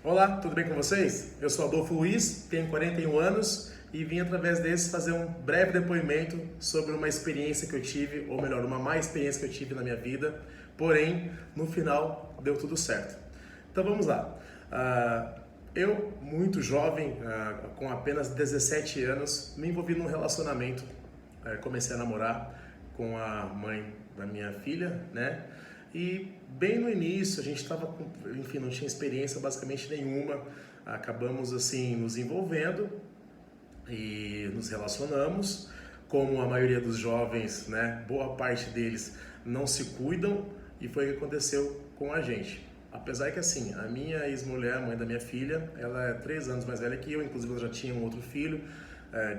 Olá, tudo bem com vocês? Eu sou Adolfo Luiz, tenho 41 anos e vim através desse fazer um breve depoimento sobre uma experiência que eu tive, ou melhor, uma má experiência que eu tive na minha vida, porém, no final deu tudo certo. Então vamos lá. Eu, muito jovem, com apenas 17 anos, me envolvi num relacionamento, comecei a namorar com a mãe da minha filha, né? E bem no início a gente estava, enfim, não tinha experiência basicamente nenhuma, acabamos assim nos envolvendo e nos relacionamos. Como a maioria dos jovens, né, boa parte deles não se cuidam, e foi o que aconteceu com a gente. Apesar que assim, a minha ex-mulher, a mãe da minha filha, ela é 3 anos mais velha que eu, inclusive ela já tinha um outro filho,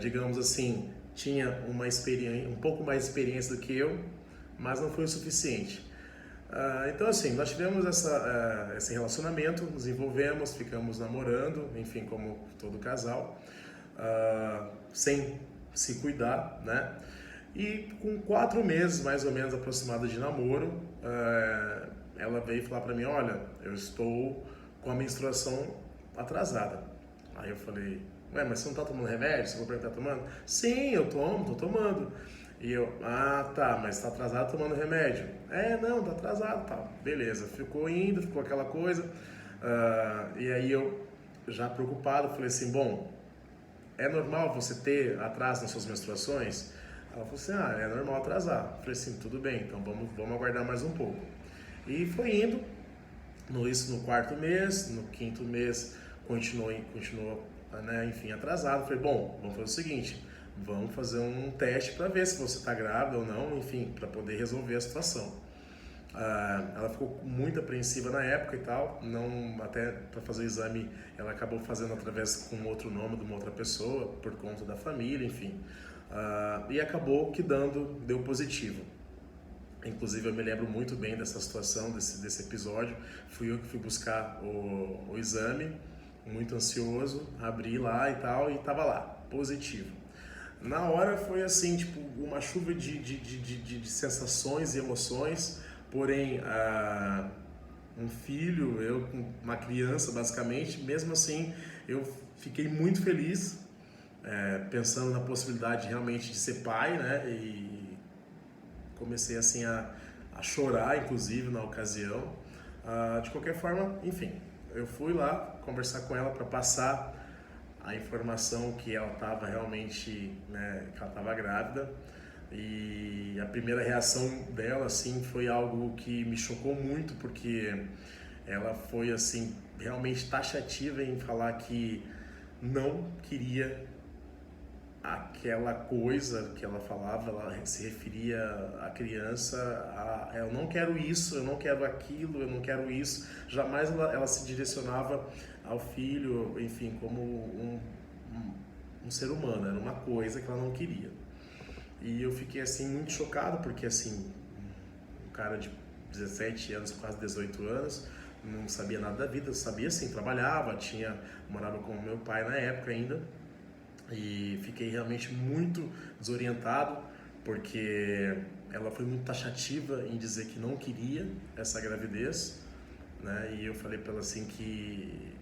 digamos assim, tinha uma experiência, um pouco mais de experiência do que eu, mas não foi o suficiente. Então assim, nós tivemos esse relacionamento, nos envolvemos, ficamos namorando, enfim, como todo casal, sem se cuidar, né? E com 4 meses, mais ou menos, aproximados de namoro, ela veio falar pra mim, olha, eu estou com a menstruação atrasada. Aí eu falei, ué, mas você não tá tomando remédio? Você falou pra mim que tá tomando? Sim, eu tomo, tô tomando. E eu, tá, mas tá atrasado tomando remédio? Não, tá atrasado, tá, beleza. Ficou indo, ficou aquela coisa. E aí eu, já preocupado, falei assim, bom, é normal você ter atraso nas suas menstruações? Ela falou assim, é normal atrasar. Eu falei assim, tudo bem, então vamos aguardar mais um pouco. E foi indo, isso no 4º mês, no 5º mês continuou, né, enfim, atrasado. Falei, bom, vamos fazer o seguinte, vamos fazer um teste para ver se você está grávida ou não, enfim, para poder resolver a situação. Ela ficou muito apreensiva na época e tal, não, até para fazer o exame ela acabou fazendo através com outro nome de uma outra pessoa, por conta da família, enfim. E acabou que deu positivo. Inclusive eu me lembro muito bem dessa situação, desse episódio. Fui eu que fui buscar o exame, muito ansioso, abri lá e tal, e tava lá, positivo. Na hora foi assim, tipo, uma chuva de sensações e emoções, porém, um filho, eu com uma criança basicamente, mesmo assim eu fiquei muito feliz, pensando na possibilidade realmente de ser pai, né? E comecei assim a chorar, inclusive, na ocasião. De qualquer forma, enfim, eu fui lá conversar com ela para passar a informação que ela estava realmente, né, que ela estava grávida. E a primeira reação dela, assim, foi algo que me chocou muito, porque ela foi, assim, realmente taxativa em falar que não queria aquela coisa que ela falava. Ela se referia à criança, eu não quero isso, eu não quero aquilo, eu não quero isso. Jamais ela se direcionava ao filho, enfim, como um ser humano, era uma coisa que ela não queria. E eu fiquei assim muito chocado, porque assim, um cara de 17 anos, quase 18 anos, não sabia nada da vida, sabia assim, trabalhava, morava com o meu pai na época ainda, e fiquei realmente muito desorientado, porque ela foi muito taxativa em dizer que não queria essa gravidez, né? E eu falei para ela assim que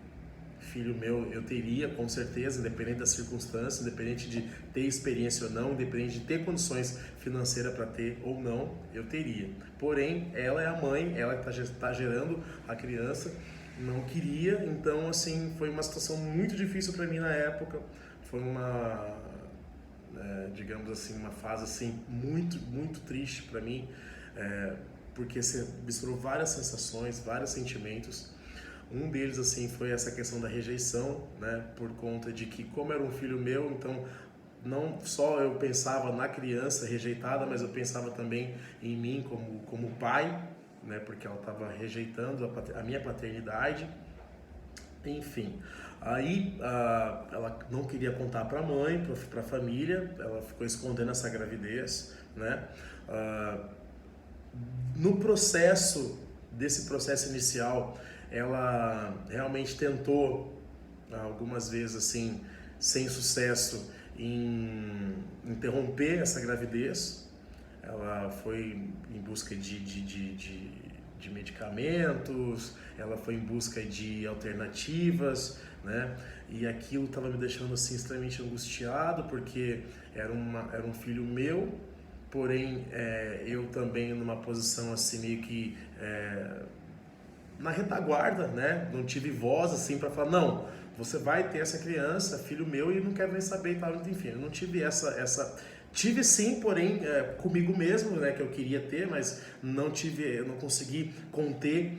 filho meu eu teria com certeza, independente das circunstâncias, independente de ter experiência ou não, independente de ter condições financeiras para ter ou não, eu teria. Porém, ela é a mãe, ela está gerando a criança, não queria. Então assim, foi uma situação muito difícil para mim na época. Foi digamos assim, uma fase assim muito, muito triste para mim, porque você misturou várias sensações, vários sentimentos. Um deles assim foi essa questão da rejeição, né, por conta de que, como era um filho meu, então não só eu pensava na criança rejeitada, mas eu pensava também em mim como pai, né, porque ela estava rejeitando a minha paternidade. Enfim, aí ela não queria contar para a mãe, para a família, ela ficou escondendo essa gravidez, né? No desse processo inicial, ela realmente tentou algumas vezes assim, sem sucesso, em interromper essa gravidez. Ela foi em busca de de medicamentos, ela foi em busca de alternativas, né? E aquilo estava me deixando assim extremamente angustiado, porque era um filho meu, porém eu também numa posição assim meio que na retaguarda, né? Não tive voz assim para falar, não, você vai ter essa criança, filho meu, e não quero nem saber e tal. Enfim, eu não tive tive sim, porém comigo mesmo, né, que eu queria ter, mas eu não consegui conter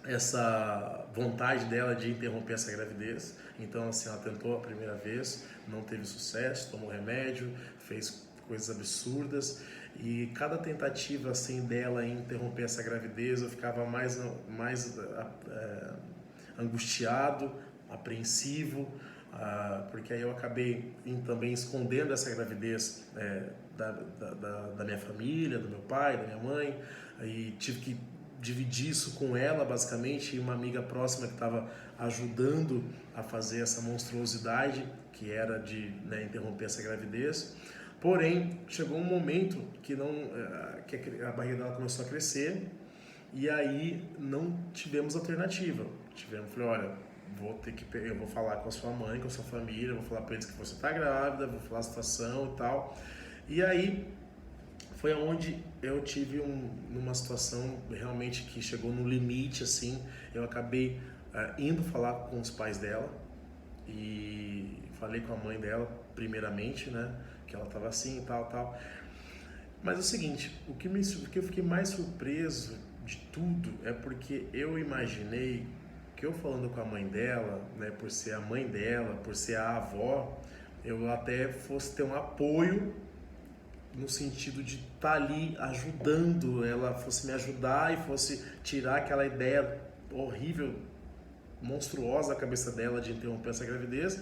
essa vontade dela de interromper essa gravidez. Então, assim, ela tentou a primeira vez, não teve sucesso, tomou remédio, fez coisas absurdas, e cada tentativa assim dela em interromper essa gravidez eu ficava mais angustiado, apreensivo, porque aí eu acabei também escondendo essa gravidez da minha família, do meu pai, da minha mãe, e tive que dividir isso com ela, basicamente, e uma amiga próxima que estava ajudando a fazer essa monstruosidade, que era de, né, interromper essa gravidez. Porém, chegou um momento que a barriga dela começou a crescer, e aí não tivemos alternativa. Falei, olha, eu vou falar com a sua mãe, com a sua família, vou falar para eles que você está grávida, vou falar a situação e tal. E aí foi onde eu tive numa situação realmente que chegou no limite, assim. Eu acabei indo falar com os pais dela e falei com a mãe dela primeiramente, né, que ela estava assim e tal. Mas é o seguinte, o que eu fiquei mais surpreso de tudo é porque eu imaginei que eu falando com a mãe dela, né, por ser a mãe dela, por ser a avó, eu até fosse ter um apoio no sentido de estar ali ajudando, ela fosse me ajudar e fosse tirar aquela ideia horrível, monstruosa da cabeça dela de interromper essa gravidez.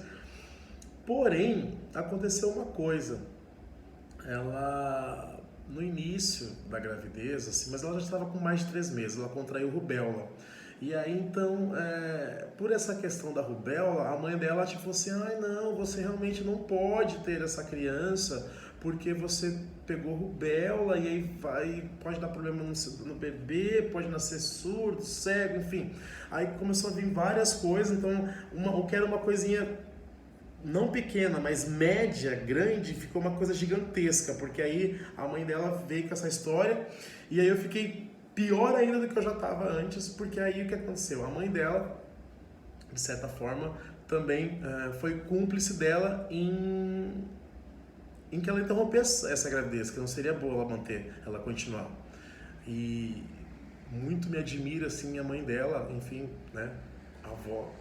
Porém, aconteceu uma coisa, ela no início da gravidez, assim, mas ela já estava com mais de 3 meses, ela contraiu rubéola. E aí então, por essa questão da rubéola, a mãe dela tipo assim, não, você realmente não pode ter essa criança, porque você pegou rubéola e aí pode dar problema no bebê, pode nascer surdo, cego, enfim. Aí começou a vir várias coisas, então o que era uma coisinha não pequena, mas média, grande, ficou uma coisa gigantesca, porque aí a mãe dela veio com essa história, e aí eu fiquei pior ainda do que eu já estava antes, porque aí o que aconteceu? A mãe dela, de certa forma, também foi cúmplice dela em que ela interrompesse essa gravidez, que não seria boa ela manter, ela continuar. E muito me admira, assim, a mãe dela, enfim, né, a avó.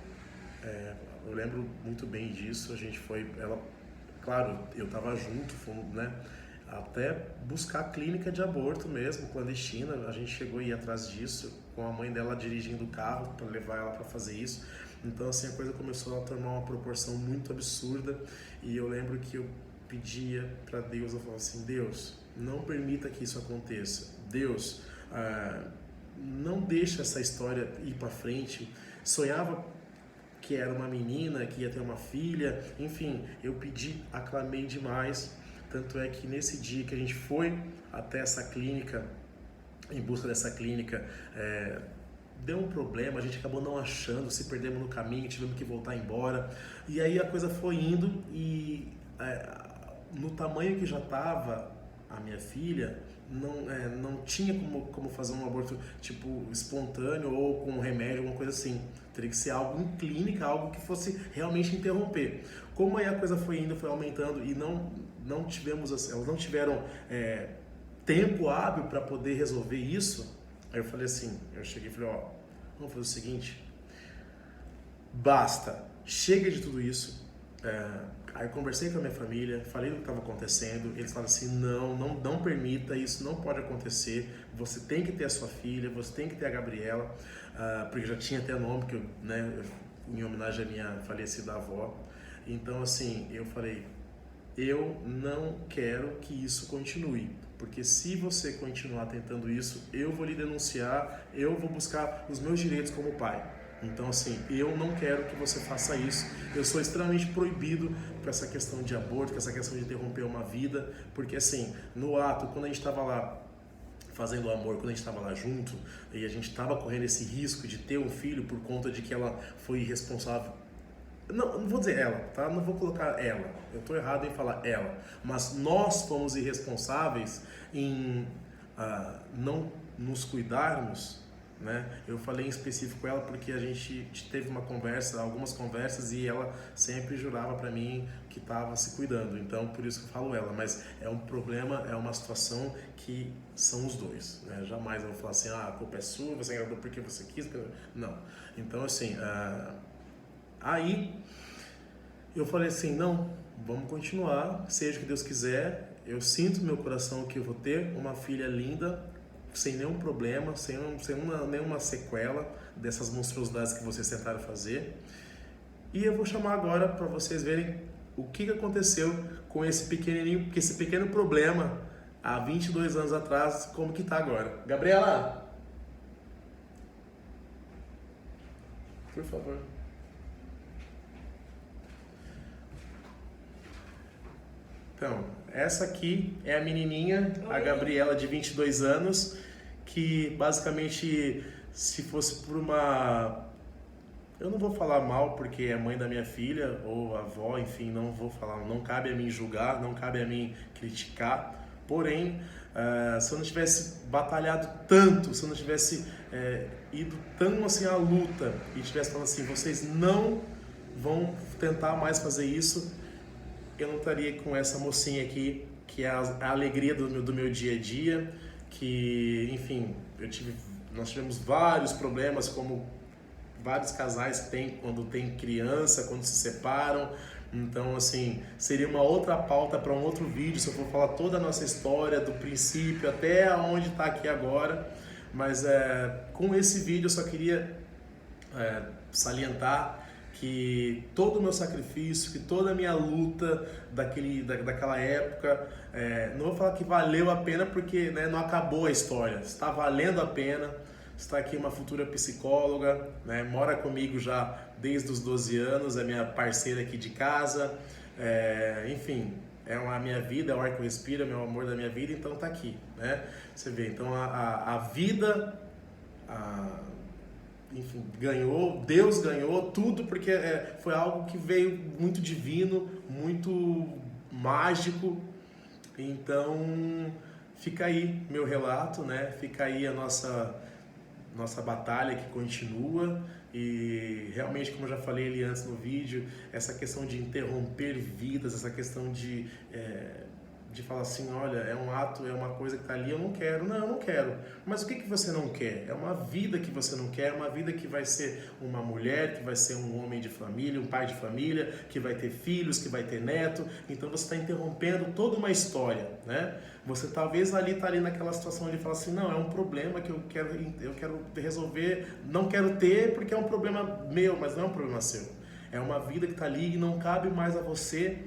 Eu lembro muito bem disso, a gente foi, claro, eu estava junto, fomos, né, até buscar a clínica de aborto mesmo, clandestina, a gente chegou a ir atrás disso, com a mãe dela dirigindo o carro para levar ela para fazer isso. Então, assim, a coisa começou a tomar uma proporção muito absurda, e eu lembro que eu pedia para Deus, eu falava assim, Deus, não permita que isso aconteça, Deus, não deixa essa história ir para frente. Sonhava que era uma menina, que ia ter uma filha, enfim, eu pedi, aclamei demais, tanto é que nesse dia que a gente foi até essa clínica, em busca dessa clínica, deu um problema, a gente acabou não achando, se perdemos no caminho, tivemos que voltar embora, e aí a coisa foi indo, e no tamanho que já estava a minha filha, não tinha como fazer um aborto tipo espontâneo ou com remédio, alguma coisa assim. Teria que ser algo em clínica, algo que fosse realmente interromper. Como aí a coisa foi indo, foi aumentando e não tivemos, elas não tiveram tempo hábil para poder resolver isso, aí eu falei assim, eu cheguei e falei, vamos fazer o seguinte, basta, chega de tudo isso. Aí eu conversei com a minha família, falei do que estava acontecendo, eles falaram assim, não permita, isso não pode acontecer, você tem que ter a sua filha, você tem que ter a Gabriela, porque já tinha até nome, que em homenagem à minha falecida avó. Então assim, eu falei, eu não quero que isso continue, porque se você continuar tentando isso, eu vou lhe denunciar, eu vou buscar os meus direitos como pai. Então assim, eu não quero que você faça isso, eu sou extremamente proibido com essa questão de aborto, com essa questão de interromper uma vida, porque assim, no ato, quando a gente estava lá fazendo amor quando a gente estava lá junto e a gente estava correndo esse risco de ter um filho por conta de que ela foi irresponsável. Não vou dizer ela, tá? Não vou colocar ela. Eu estou errado em falar ela. Mas nós fomos irresponsáveis em não nos cuidarmos, né? Eu falei em específico ela porque a gente teve algumas conversas e ela sempre jurava para mim que estava se cuidando. Então, por isso que eu falo ela. Mas é um problema, é uma situação que são os dois, né? Jamais eu vou falar assim, a culpa é sua, você engravidou porque você quis. Não. Então, assim, aí eu falei assim, não, vamos continuar, seja o que Deus quiser. Eu sinto no meu coração que eu vou ter uma filha linda, sem nenhum problema, sem nenhuma sequela dessas monstruosidades que vocês tentaram fazer. E eu vou chamar agora para vocês verem o que aconteceu com esse pequenininho, porque esse pequeno problema, há 22 anos atrás, como que tá agora. Gabriela! Por favor. Então, essa aqui é a menininha, a Gabriela, de 22 anos, que basicamente, se fosse por uma... Eu não vou falar mal porque é mãe da minha filha, ou avó, enfim, não vou falar, não cabe a mim julgar, não cabe a mim criticar. Porém, se eu não tivesse batalhado tanto, se eu não tivesse ido tão assim à luta e tivesse falado assim, vocês não vão tentar mais fazer isso, eu não estaria com essa mocinha aqui, que é a alegria do meu dia a dia, que, enfim, nós tivemos vários problemas, como vários casais têm quando tem criança, quando se separam. Então, assim, seria uma outra pauta para um outro vídeo, se eu for falar toda a nossa história, do princípio até onde está aqui agora. Mas com esse vídeo eu só queria salientar que todo o meu sacrifício, que toda a minha luta daquela época, não vou falar que valeu a pena porque, né, não acabou a história, está valendo a pena. Está aqui uma futura psicóloga, né, mora comigo já desde os 12 anos, é minha parceira aqui de casa, enfim, é a minha vida, é o ar que eu respiro, é o meu amor da minha vida, então está aqui, né? Você vê, então a vida... enfim, ganhou, Deus ganhou tudo porque foi algo que veio muito divino, muito mágico. Então fica aí meu relato, né? Fica aí a nossa batalha que continua. E realmente, como eu já falei ali antes no vídeo, essa questão de interromper vidas, essa questão de falar assim, olha, é um ato, é uma coisa que está ali, eu não quero. Não, eu não quero. Mas o que você não quer? É uma vida que você não quer, uma vida que vai ser uma mulher, que vai ser um homem de família, um pai de família, que vai ter filhos, que vai ter neto. Então você está interrompendo toda uma história, né? Você talvez está ali naquela situação de falar assim, não, é um problema que eu quero resolver, não quero ter porque é um problema meu, mas não é um problema seu. É uma vida que está ali e não cabe mais a você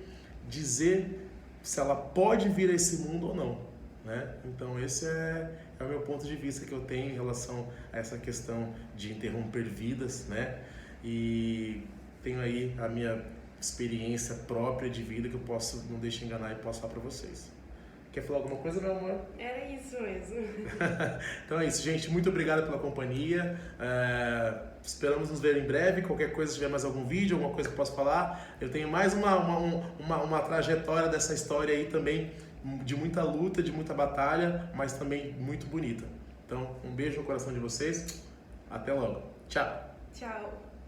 dizer se ela pode vir a esse mundo ou não, né? Então esse é o meu ponto de vista que eu tenho em relação a essa questão de interromper vidas, né? E tenho aí a minha experiência própria de vida que eu não deixo enganar e posso falar para vocês. Quer falar alguma coisa, meu amor? Era isso mesmo. Então é isso, gente. Muito obrigado pela companhia. Esperamos nos ver em breve. Qualquer coisa, se tiver mais algum vídeo, alguma coisa que eu possa falar. Eu tenho mais uma trajetória dessa história aí também, de muita luta, de muita batalha, mas também muito bonita. Então, um beijo no coração de vocês. Até logo. Tchau. Tchau.